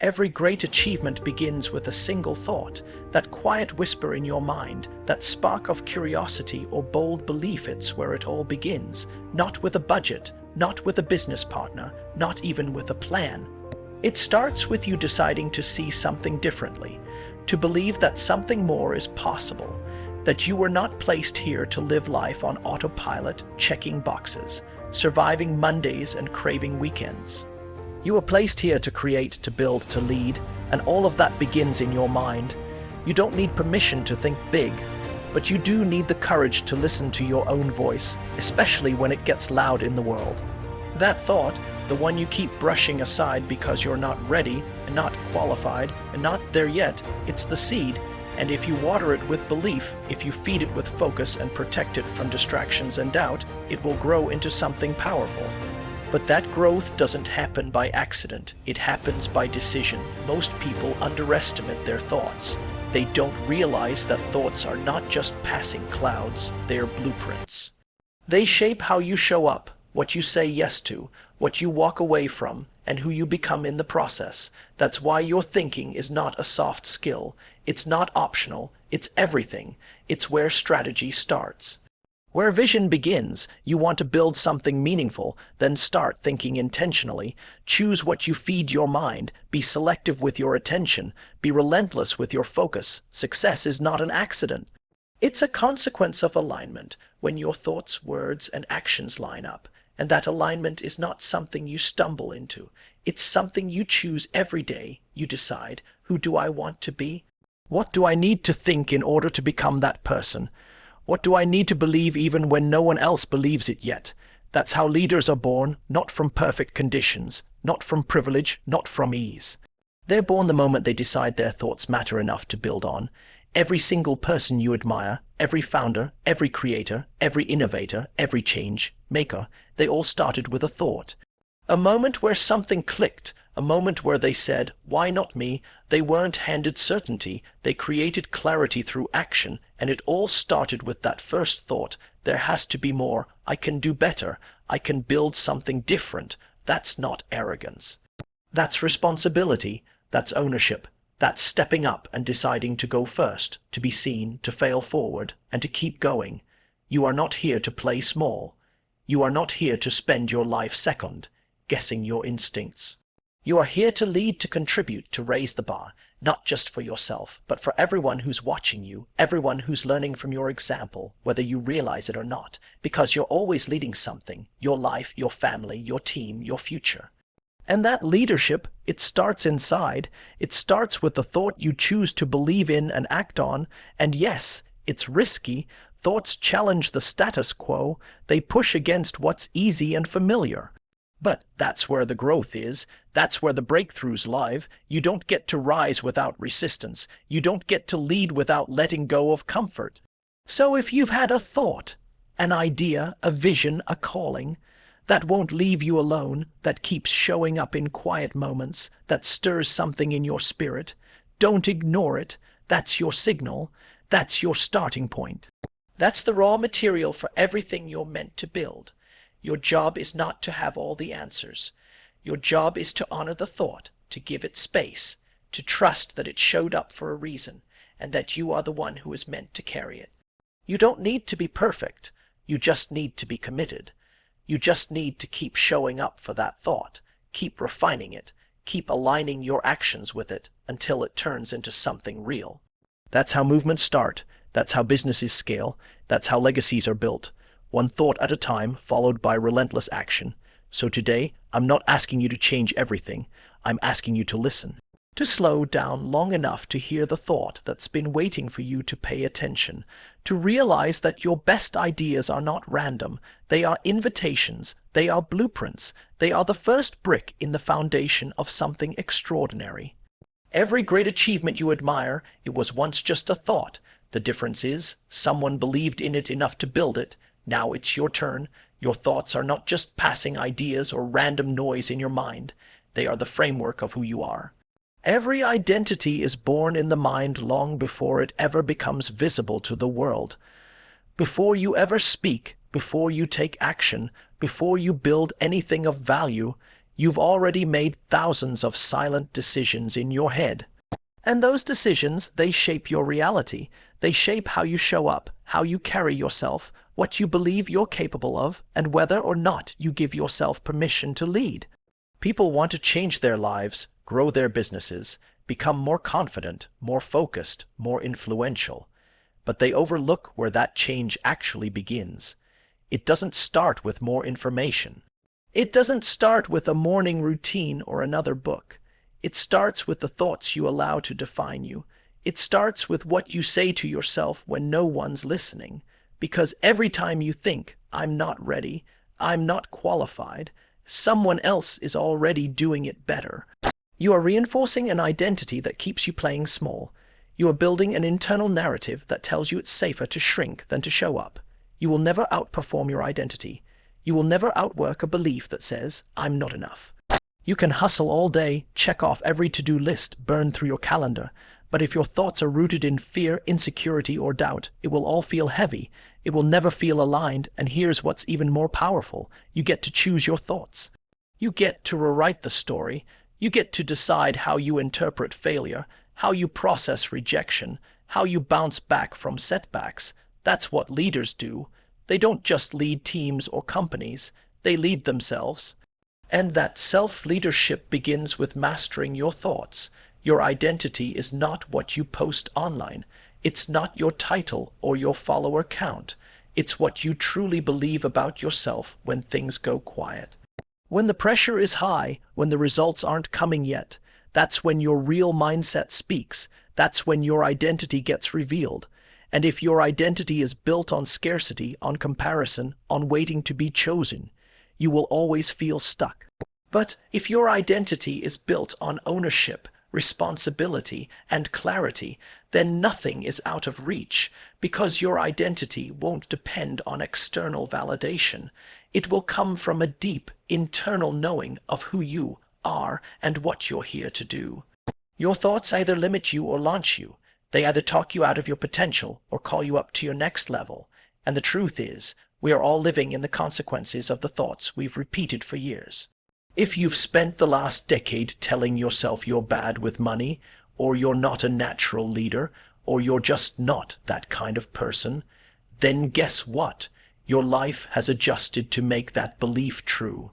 Every great achievement begins with a single thought, that quiet whisper in your mind, that spark of curiosity or bold belief. It's where it all begins, not with a budget, not with a business partner, not even with a plan. It starts with you deciding to see something differently, to believe that something more is possible, that you were not placed here to live life on autopilot, checking boxes, surviving Mondays and craving weekends. You were placed here to create, to build, to lead, and all of that begins in your mind. You don't need permission to think big, but you do need the courage to listen to your own voice, especially when it gets loud in the world. That thought, the one you keep brushing aside because you're not ready and not qualified and not there yet, it's the seed, and if you water it with belief, if you feed it with focus and protect it from distractions and doubt, it will grow into something powerful. But that growth doesn't happen by accident. It happens by decision. Most people underestimate their thoughts. They don't realize that thoughts are not just passing clouds, they are blueprints. They shape how you show up, what you say yes to, what you walk away from, and who you become in the process. That's why your thinking is not a soft skill. It's not optional. It's everything. It's where strategy starts. Where vision begins. You want to build something meaningful, then start thinking intentionally. Choose what you feed your mind. Be selective with your attention. Be relentless with your focus. Success is not an accident. It's a consequence of alignment, when your thoughts, words, and actions line up. And that alignment is not something you stumble into. It's something you choose every day. You decide, who do I want to be? What do I need to think in order to become that person? What do I need to believe even when no one else believes it yet? That's how leaders are born, not from perfect conditions, not from privilege, not from ease. They're born the moment they decide their thoughts matter enough to build on. Every single person you admire, every founder, every creator, every innovator, every change maker, they all started with a thought. A moment where something clicked, a moment where they said, why not me? They weren't handed certainty, they created clarity through action, and it all started with that first thought. There has to be more. I can do better. I can build something different. That's not arrogance. That's responsibility. That's ownership. That's stepping up and deciding to go first, to be seen, to fail forward, and to keep going. You are not here to play small. You are not here to spend your life second, guessing your instincts. You are here to lead, to contribute, to raise the bar, not just for yourself, but for everyone who's watching you, everyone who's learning from your example, whether you realize it or not, because you're always leading something, your life, your family, your team, your future. And that leadership, it starts inside. It starts with the thought you choose to believe in and act on. And yes, it's risky. Thoughts challenge the status quo. They push against what's easy and familiar. But that's where the growth is. That's where the breakthroughs live. You don't get to rise without resistance. You don't get to lead without letting go of comfort. So if you've had a thought, an idea, a vision, a calling, that won't leave you alone, that keeps showing up in quiet moments, that stirs something in your spirit, don't ignore it. That's your signal. That's your starting point. That's the raw material for everything you're meant to build. Your job is not to have all the answers. Your job is to honor the thought, to give it space, to trust that it showed up for a reason, and that you are the one who is meant to carry it. You don't need to be perfect. You just need to be committed. You just need to keep showing up for that thought, keep refining it, keep aligning your actions with it until it turns into something real. That's how movements start. That's how businesses scale. That's how legacies are built. One thought at a time, followed by relentless action. So today, I'm not asking you to change everything. I'm asking you to listen, to slow down long enough to hear the thought that's been waiting for you to pay attention, to realize that your best ideas are not random. They are invitations. They are blueprints. They are the first brick in the foundation of something extraordinary. Every great achievement you admire, it was once just a thought. The difference is, someone believed in it enough to build it. Now it's your turn. Your thoughts are not just passing ideas or random noise in your mind. They are the framework of who you are. Every identity is born in the mind long before it ever becomes visible to the world. Before you ever speak, before you take action, before you build anything of value, You've already made thousands of silent decisions in your head. And those decisions, they shape your reality. They shape how you show up, how you carry yourself, what you believe you're capable of, and whether or not you give yourself permission to lead. People want to change their lives, grow their businesses, become more confident, more focused, more influential. But they overlook where that change actually begins. It doesn't start with more information. It doesn't start with a morning routine or another book. It starts with the thoughts you allow to define you. It starts with what you say to yourself when no one's listening. Because every time you think, I'm not ready, I'm not qualified, someone else is already doing it better. You are reinforcing an identity that keeps you playing small. You are building an internal narrative that tells you it's safer to shrink than to show up. You will never outperform your identity. You will never outwork a belief that says, I'm not enough. You can hustle all day, check off every to-do list, burn through your calendar, but if your thoughts are rooted in fear, insecurity, or doubt, it will all feel heavy. It will never feel aligned, and here's what's even more powerful. You get to choose your thoughts. You get to rewrite the story. You get to decide how you interpret failure, how you process rejection, how you bounce back from setbacks. That's what leaders do. They don't just lead teams or companies, they lead themselves. And that self-leadership begins with mastering your thoughts. Your identity is not what you post online. It's not your title or your follower count. It's what you truly believe about yourself when things go quiet. When the pressure is high, when the results aren't coming yet, that's when your real mindset speaks. That's when your identity gets revealed. And if your identity is built on scarcity, on comparison, on waiting to be chosen, you will always feel stuck. But if your identity is built on ownership, responsibility, and clarity, then nothing is out of reach, because your identity won't depend on external validation. It will come from a deep, internal knowing of who you are and what you're here to do. Your thoughts either limit you or launch you. They either talk you out of your potential or call you up to your next level. And the truth is, we are all living in the consequences of the thoughts we've repeated for years. If you've spent the last decade telling yourself you're bad with money, or you're not a natural leader, or you're just not that kind of person, then guess what? Your life has adjusted to make that belief true.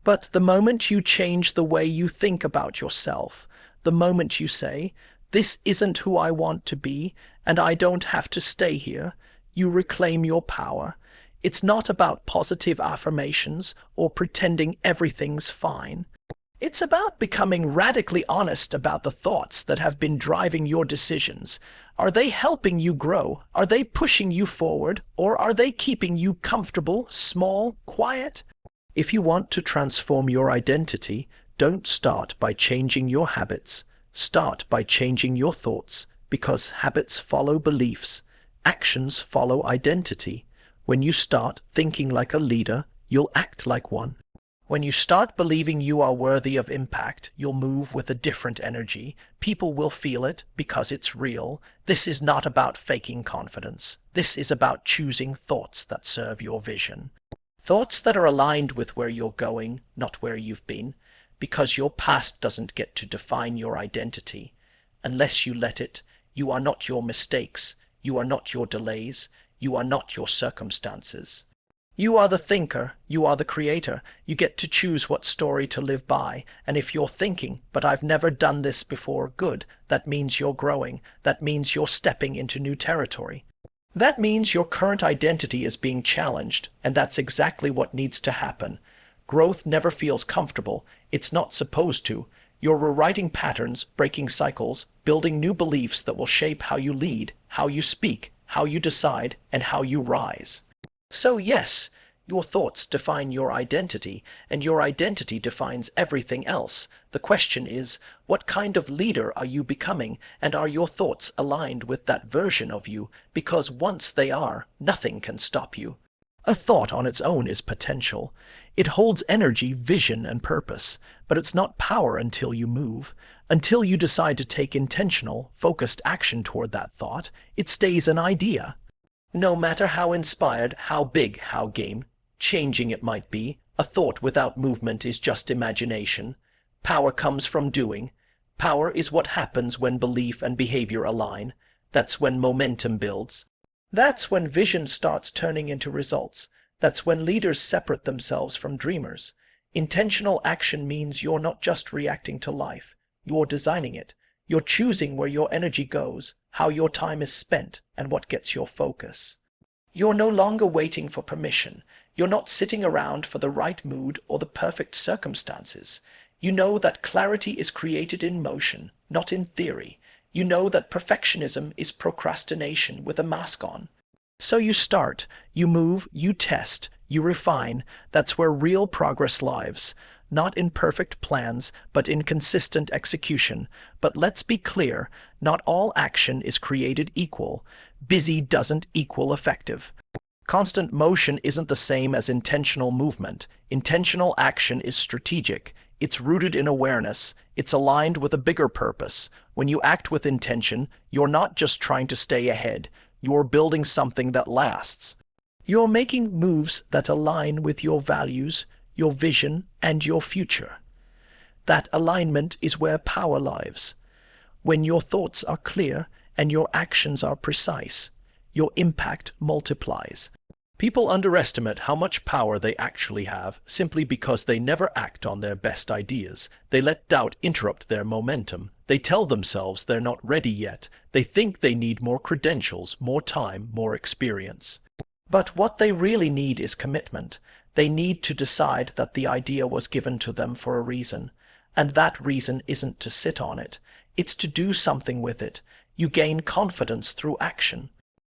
But the moment you change the way you think about yourself, the moment you say, this isn't who I want to be, and I don't have to stay here, you reclaim your power. It's not about positive affirmations or pretending everything's fine. It's about becoming radically honest about the thoughts that have been driving your decisions. Are they helping you grow? Are they pushing you forward? Or are they keeping you comfortable, small, quiet? If you want to transform your identity, don't start by changing your habits. Start by changing your thoughts, because habits follow beliefs. Actions follow identity. When you start thinking like a leader, you'll act like one. When you start believing you are worthy of impact, you'll move with a different energy. People will feel it because it's real. This is not about faking confidence. This is about choosing thoughts that serve your vision. Thoughts that are aligned with where you're going, not where you've been, because your past doesn't get to define your identity. Unless you let it, you are not your mistakes. You are not your delays. You are not your circumstances. You are the thinker. You are the creator. You get to choose what story to live by. And if you're thinking, but I've never done this before, good, that means you're growing. That means you're stepping into new territory. That means your current identity is being challenged, and that's exactly what needs to happen. Growth never feels comfortable. It's not supposed to. You're rewriting patterns, breaking cycles, building new beliefs that will shape how you lead, how you speak, how you decide, and how you rise. So yes, your thoughts define your identity, and your identity defines everything else. The question is, what kind of leader are you becoming, and are your thoughts aligned with that version of you? Because once they are, nothing can stop you. A thought on its own is potential. It holds energy, vision, and purpose, but it's not power until you move. Until you decide to take intentional, focused action toward that thought, it stays an idea. No matter how inspired, how big, how game, changing it might be, a A thought without movement is just imagination. Power comes from doing. Power is what happens when belief and behavior align. That's when momentum builds. That's when vision starts turning into results. That's when leaders separate themselves from dreamers. Intentional action means you're not just reacting to life. You're designing it. You're choosing where your energy goes, how your time is spent, and what gets your focus. You're no longer waiting for permission. You're not sitting around for the right mood or the perfect circumstances. You know that clarity is created in motion, not in theory. You know that perfectionism is procrastination with a mask on. So you start, you move, you test, you refine. That's where real progress lives. Not in perfect plans, but in consistent execution. But let's be clear, not all action is created equal. Busy doesn't equal effective. Constant motion isn't the same as intentional movement. Intentional action is strategic. It's rooted in awareness. It's aligned with a bigger purpose. When you act with intention, you're not just trying to stay ahead. You're building something that lasts. You're making moves that align with your values, your vision, and your future. That alignment is where power lives. When your thoughts are clear and your actions are precise, your impact multiplies. People underestimate how much power they actually have simply because they never act on their best ideas. They let doubt interrupt their momentum. They tell themselves they're not ready yet. They think they need more credentials, more time, more experience. But what they really need is commitment. They need to decide that the idea was given to them for a reason. And that reason isn't to sit on it. It's to do something with it. You gain confidence through action.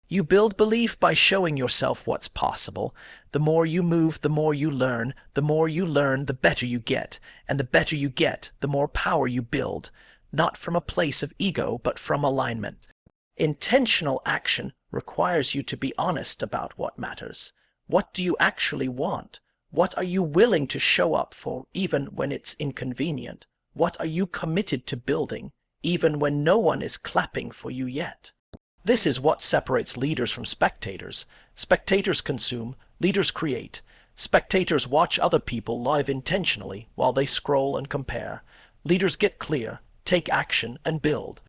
You build belief by showing yourself what's possible. The more you move, the more you learn. The more you learn, the better you get. And the better you get, the more power you build. Not from a place of ego, but from alignment. Intentional action requires you to be honest about what matters. What do you actually want? What are you willing to show up for, even when it's inconvenient? What are you committed to building, even when no one is clapping for you yet? This is what separates leaders from spectators. Spectators consume, leaders create. Spectators watch other people live intentionally while they scroll and compare. Leaders get clear, take action, and build.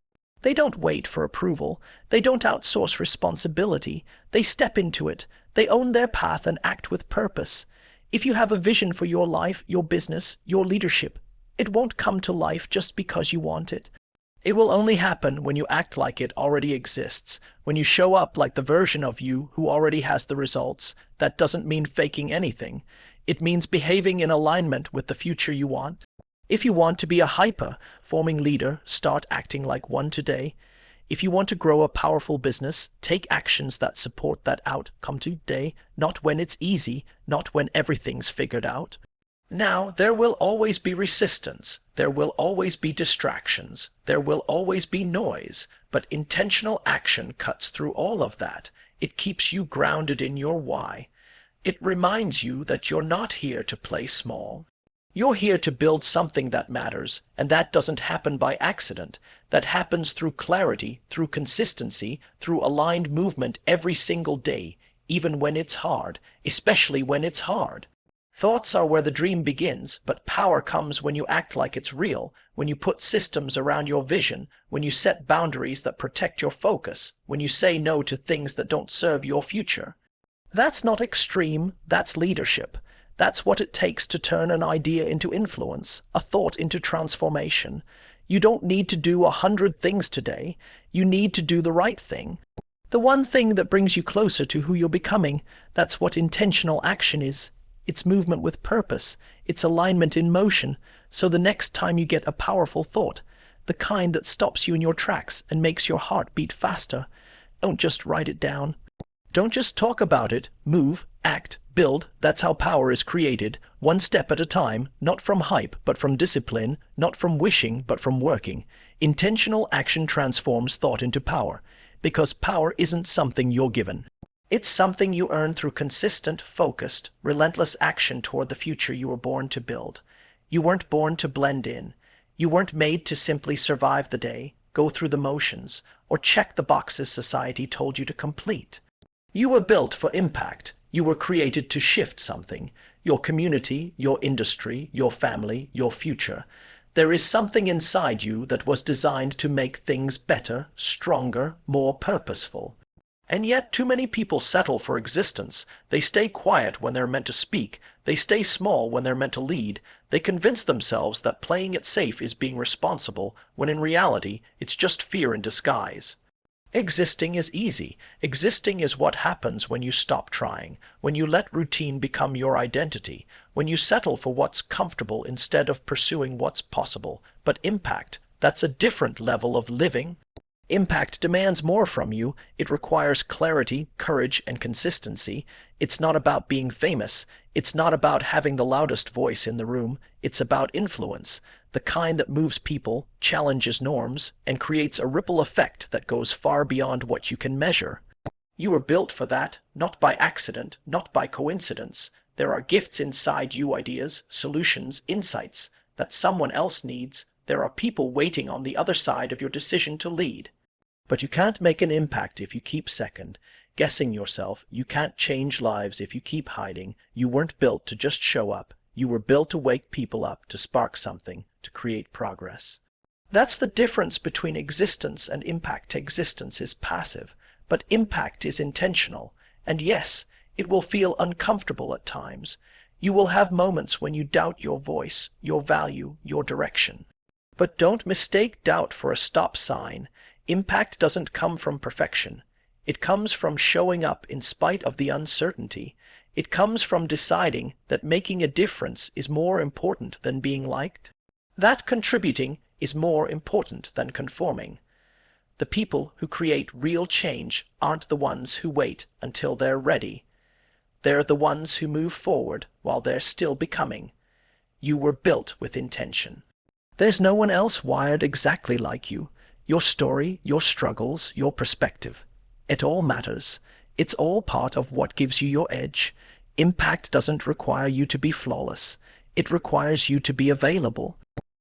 They don't wait for approval. They don't outsource responsibility. They step into it. They own their path and act with purpose. If you have a vision for your life, your business, your leadership, it won't come to life just because you want it. It will only happen when you act like it already exists, when you show up like the version of you who already has the results. That doesn't mean faking anything. It means behaving in alignment with the future you want. If you want to be a high-performing leader, start acting like one today. If you want to grow a powerful business, take actions that support that outcome today, not when it's easy, not when everything's figured out. Now, there will always be resistance. There will always be distractions. There will always be noise. But intentional action cuts through all of that. It keeps you grounded in your why. It reminds you that you're not here to play small. You're here to build something that matters, and that doesn't happen by accident. That happens through clarity, through consistency, through aligned movement every single day, even when it's hard, especially when it's hard. Thoughts are where the dream begins, but power comes when you act like it's real, when you put systems around your vision, when you set boundaries that protect your focus, when you say no to things that don't serve your future. That's not extreme, that's leadership. That's what it takes to turn an idea into influence, a thought into transformation. You don't need to do 100 things today. You need to do the right thing. The one thing that brings you closer to who you're becoming. That's what intentional action is. It's movement with purpose. It's alignment in motion. So the next time you get a powerful thought, the kind that stops you in your tracks and makes your heart beat faster, don't just write it down. Don't just talk about it. Move, act, build. That's how power is created, one step at a time, not from hype, but from discipline, not from wishing, but from working. Intentional action transforms thought into power, because power isn't something you're given. It's something you earn through consistent, focused, relentless action toward the future you were born to build. You weren't born to blend in. You weren't made to simply survive the day, go through the motions, or check the boxes society told you to complete. You were built for impact. You were created to shift something. your community, your industry, your family, your future. There is something inside you that was designed to make things better, stronger, more purposeful. And yet too many people settle for existence. They stay quiet when they're meant to speak. They stay small when they're meant to lead. They convince themselves that playing it safe is being responsible, when in reality, it's just fear in disguise. Existing is easy. Existing is what happens when you stop trying, when you let routine become your identity, when you settle for what's comfortable instead of pursuing what's possible. But impact, that's a different level of living. Impact demands more from you. It requires clarity, courage, and consistency. It's not about being famous. It's not about having the loudest voice in the room. It's about influence, the kind that moves people, challenges norms, and creates a ripple effect that goes far beyond what you can measure. You were built for that, not by accident, not by coincidence. There are gifts inside you, ideas, solutions, insights that someone else needs. There are people waiting on the other side of your decision to lead. But you can't make an impact if you keep second, guessing yourself. You can't change lives if you keep hiding. You weren't built to just show up. You were built to wake people up, to spark something, to create progress. That's the difference between existence and impact. Existence is passive, but impact is intentional. And yes, it will feel uncomfortable at times. You will have moments when you doubt your voice, your value, your direction. But don't mistake doubt for a stop sign. Impact doesn't come from perfection. It comes from showing up in spite of the uncertainty. It comes from deciding that making a difference is more important than being liked. That contributing is more important than conforming. The people who create real change aren't the ones who wait until they're ready. They're the ones who move forward while they're still becoming. You were built with intention. There's no one else wired exactly like you. Your story, your struggles, your perspective. It all matters. It's all part of what gives you your edge. Impact doesn't require you to be flawless. It requires you to be available.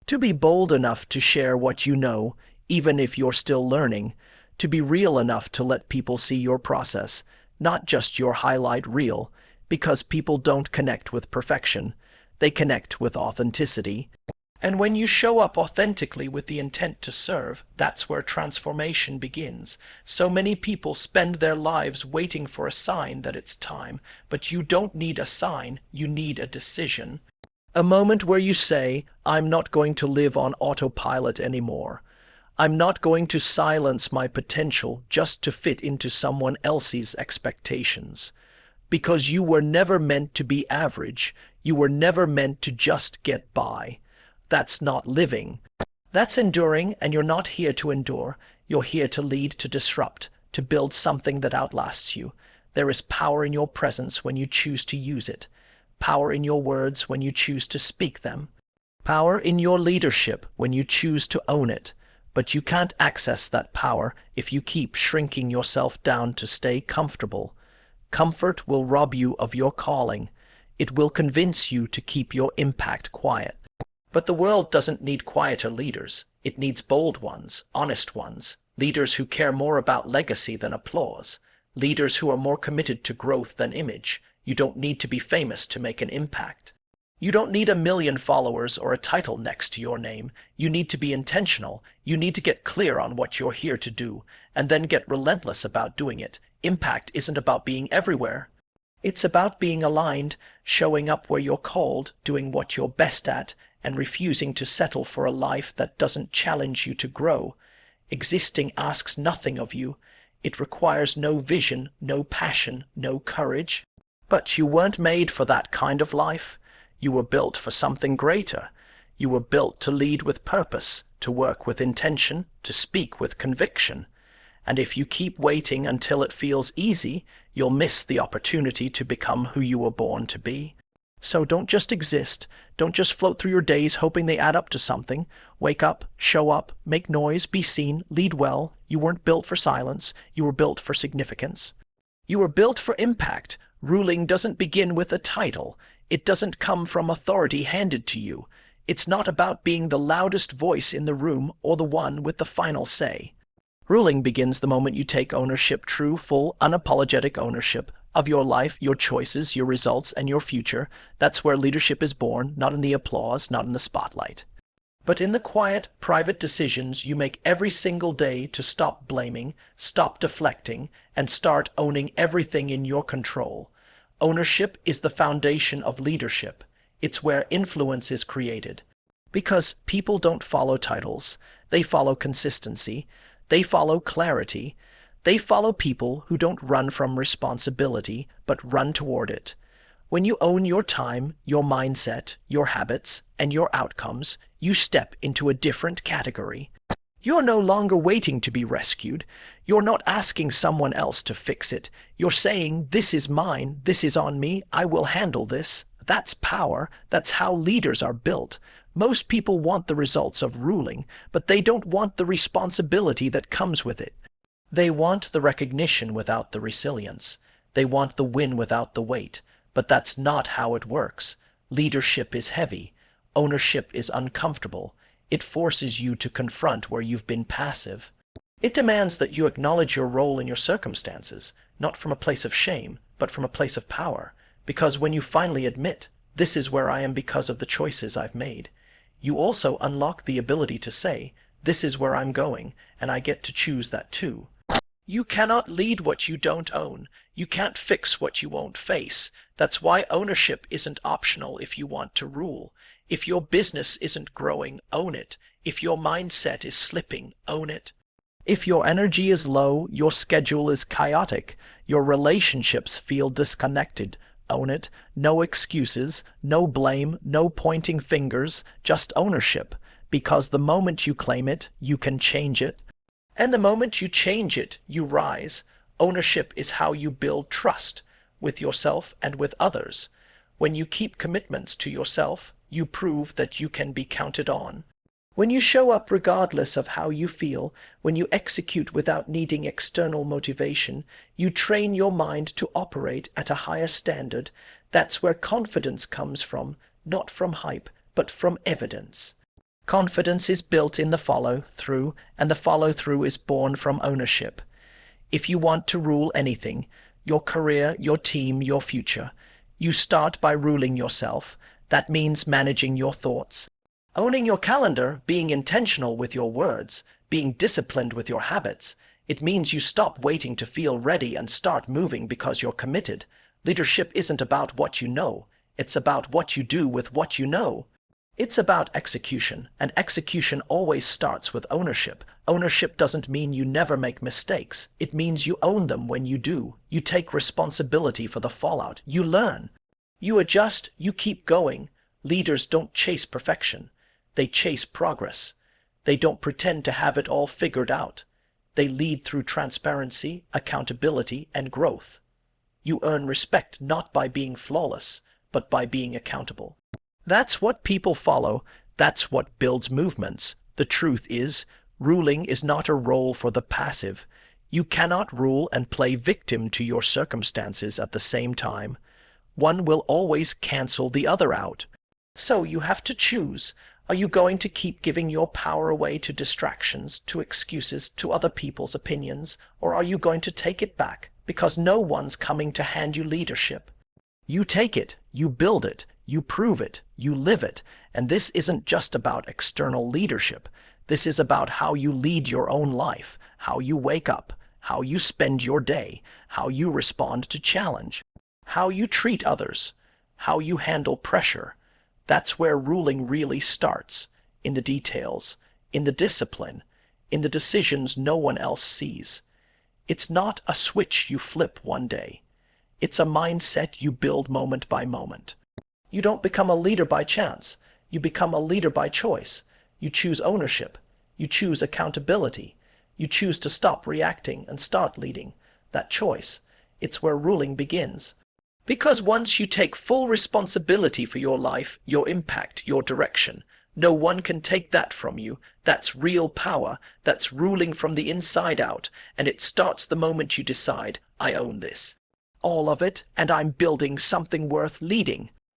To be bold enough to share what you know, even if you're still learning. To be real enough to let people see your process, not just your highlight reel. Because people don't connect with perfection. They connect with authenticity. And when you show up authentically with the intent to serve, that's where transformation begins. So many people spend their lives waiting for a sign that it's time, but you don't need a sign, you need a decision. A moment where you say, I'm not going to live on autopilot anymore. I'm not going to silence my potential just to fit into someone else's expectations. Because you were never meant to be average, you were never meant to just get by. That's not living. That's enduring, and you're not here to endure. You're here to lead, to disrupt, to build something that outlasts you. There is power in your presence when you choose to use it. Power in your words when you choose to speak them. Power in your leadership when you choose to own it. But you can't access that power if you keep shrinking yourself down to stay comfortable. Comfort will rob you of your calling. It will convince you to keep your impact quiet. But the world doesn't need quieter leaders. It needs bold ones, honest ones, leaders who care more about legacy than applause, leaders who are more committed to growth than image. You don't need to be famous to make an impact. You don't need 1 million followers or a title next to your name. You need to be intentional. You need to get clear on what you're here to do, and then get relentless about doing it. Impact isn't about being everywhere. It's about being aligned, showing up where you're called, doing what you're best at, and refusing to settle for a life that doesn't challenge you to grow. Existing asks nothing of you. It requires no vision, no passion, no courage. But you weren't made for that kind of life. You were built for something greater. You were built to lead with purpose, to work with intention, to speak with conviction. And if you keep waiting until it feels easy, you'll miss the opportunity to become who you were born to be. So don't just exist. Don't just float through your days hoping they add up to something. Wake up, show up, make noise, be seen, lead well. You weren't built for silence. You were built for significance. You were built for impact. Ruling doesn't begin with a title. It doesn't come from authority handed to you. It's not about being the loudest voice in the room or the one with the final say. Ruling begins the moment you take ownership, true, full, unapologetic ownership of your life, your choices, your results, and your future. That's where leadership is born, not in the applause, not in the spotlight, but in the quiet, private decisions you make every single day to stop blaming, stop deflecting, and start owning everything in your control. Ownership is the foundation of leadership. It's where influence is created. Because people don't follow titles, they follow consistency, they follow clarity, they follow people who don't run from responsibility, but run toward it. When you own your time, your mindset, your habits, and your outcomes, you step into a different category. You're no longer waiting to be rescued. You're not asking someone else to fix it. You're saying, this is mine, this is on me, I will handle this. That's power. That's how leaders are built. Most people want the results of ruling, but they don't want the responsibility that comes with it. They want the recognition without the resilience. They want the win without the weight. But that's not how it works. Leadership is heavy. Ownership is uncomfortable. It forces you to confront where you've been passive. It demands that you acknowledge your role in your circumstances, not from a place of shame, but from a place of power. Because when you finally admit, this is where I am because of the choices I've made, you also unlock the ability to say, this is where I'm going, and I get to choose that too. You cannot lead what you don't own. You can't fix what you won't face. That's why ownership isn't optional if you want to rule. If your business isn't growing, own it. If your mindset is slipping, own it. If your energy is low, your schedule is chaotic, your relationships feel disconnected, own it. No excuses, no blame, no pointing fingers, just ownership. Because the moment you claim it, you can change it. And the moment you change it, you rise. Ownership is how you build trust with yourself and with others. When you keep commitments to yourself, you prove that you can be counted on. When you show up regardless of how you feel, when you execute without needing external motivation, you train your mind to operate at a higher standard. That's where confidence comes from, not from hype, but from evidence. Confidence is built in the follow-through, and the follow-through is born from ownership. If you want to rule anything, your career, your team, your future, you start by ruling yourself. That means managing your thoughts. Owning your calendar, being intentional with your words, being disciplined with your habits. It means you stop waiting to feel ready and start moving because you're committed. Leadership isn't about what you know. It's about what you do with what you know. It's about execution, and execution always starts with ownership. Ownership doesn't mean you never make mistakes. It means you own them when you do. You take responsibility for the fallout. You learn. You adjust. You keep going. Leaders don't chase perfection. They chase progress. They don't pretend to have it all figured out. They lead through transparency, accountability, and growth. You earn respect not by being flawless, but by being accountable. That's what people follow. That's what builds movements. The truth is, ruling is not a role for the passive. You cannot rule and play victim to your circumstances at the same time. One will always cancel the other out. So you have to choose. Are you going to keep giving your power away to distractions, to excuses, to other people's opinions, or are you going to take it back because no one's coming to hand you leadership? You take it, you build it, you prove it, you live it, and this isn't just about external leadership. This is about how you lead your own life, how you wake up, how you spend your day, how you respond to challenge, how you treat others, how you handle pressure. That's where ruling really starts, in the details, in the discipline, in the decisions no one else sees. It's not a switch you flip one day. It's a mindset you build moment by moment. You don't become a leader by chance. You become a leader by choice. You choose ownership. You choose accountability. You choose to stop reacting and start leading. That choice, it's where ruling begins. Because once you take full responsibility for your life, your impact, your direction, no one can take that from you. That's real power. That's ruling from the inside out. And it starts the moment you decide, I own this. All of it, and I'm building something worth leading.